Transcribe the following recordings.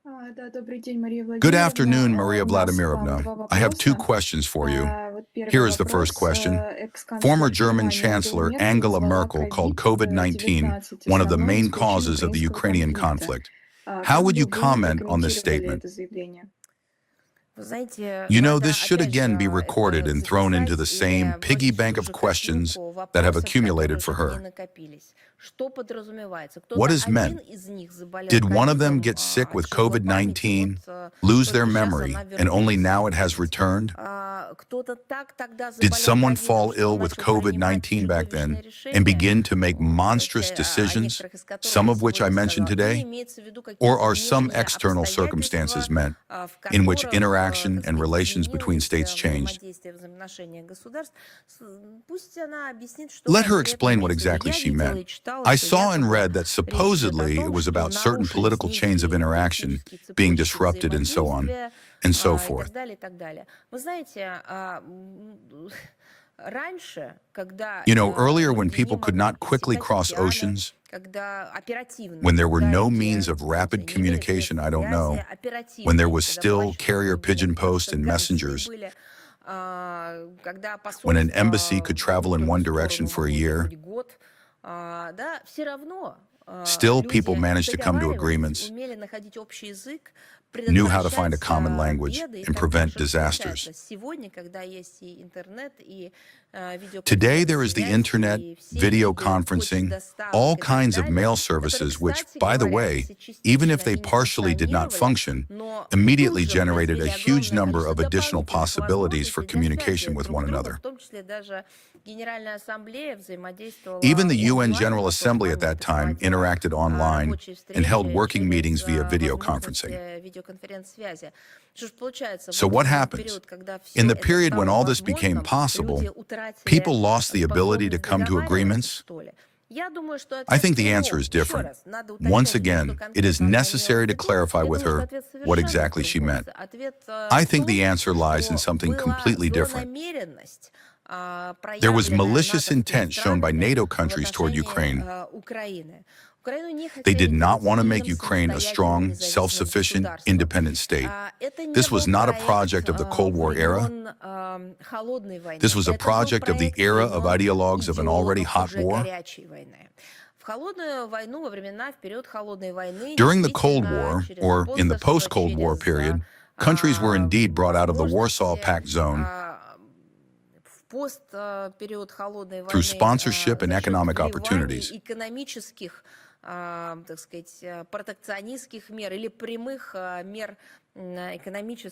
Good afternoon, Maria Vladimirovna. I have two questions for you. Here is the first question. Former German Chancellor Angela Merkel called COVID-19 one of the main causes of the Ukrainian conflict. How would you comment on this statement? You know, this should again be recorded and thrown into the same piggy bank of questions that have accumulated for her. What is meant? Did one of them get sick with COVID-19, lose their memory, and only now it has returned? Did someone fall ill with COVID-19 back then and begin to make monstrous decisions, some of which I mentioned today? Or are some external circumstances meant, in which interaction and relations between states changed? Let her explain what exactly she meant. I saw and read that supposedly it was about certain political chains of interaction being disrupted and so on and so forth. You know, earlier when people could not quickly cross oceans, when there were no means of rapid communication, I don't know, when there was still carrier pigeon post and messengers, when an embassy could travel in one direction for a year, still people managed to come to agreements, knew how to find a common language and prevent disasters. Today there is the internet, video conferencing, all kinds of mail services which, by the way, even if they partially did not function, immediately generated a huge number of additional possibilities for communication with one another. Even the UN General Assembly at that time interacted online and held working meetings via video conferencing. So what happens? In the period when all this became possible, people lost the ability to come to agreements? I think the answer is different. Once again, it is necessary to clarify with her what exactly she meant. I think the answer lies in something completely different. There was malicious intent shown by NATO countries toward Ukraine. They did not want to make Ukraine a strong, self-sufficient, independent state. This was not a project of the Cold War era. This was a project of the era of ideologues of an already hot war. During the Cold War, or in the post-Cold War period, countries were indeed brought out of the Warsaw Pact zone through sponsorship and economic opportunities.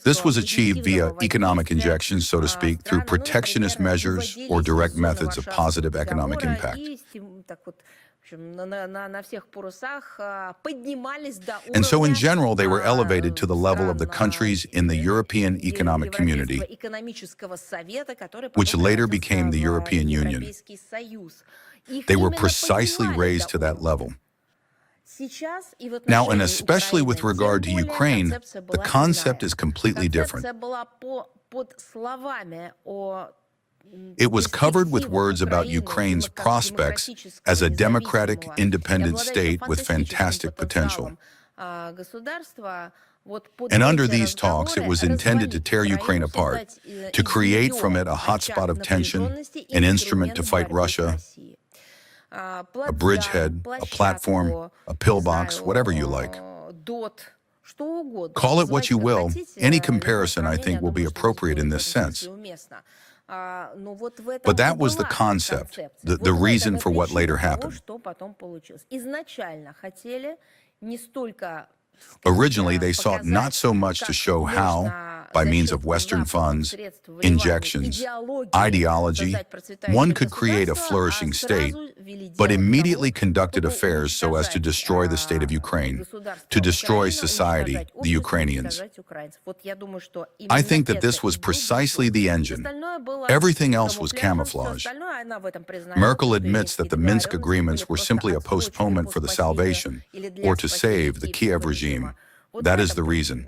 This was achieved via economic injections, so to speak, through protectionist measures or direct methods of positive economic impact. And so in general, they were elevated to the level of the countries in the European Economic Community, which later became the European Union. They were precisely raised to that level. Now, and especially with regard to Ukraine, the concept is completely different. It was covered with words about Ukraine's prospects as a democratic, independent state with fantastic potential. And under these talks, it was intended to tear Ukraine apart, to create from it a hotspot of tension, an instrument to fight Russia, a bridgehead, a platform, a pillbox, whatever you like. Call it what you will, any comparison, I think, will be appropriate in this sense. But that was the concept, the reason for what later happened. Originally, they sought not so much to show how, by means of Western funds, injections, ideology, one could create a flourishing state, but immediately conducted affairs so as to destroy the state of Ukraine, to destroy society, the Ukrainians. I think that this was precisely the engine. Everything else was camouflage. Merkel admits that the Minsk Agreements were simply a postponement for the salvation, or to save, the Kiev regime. That is the reason.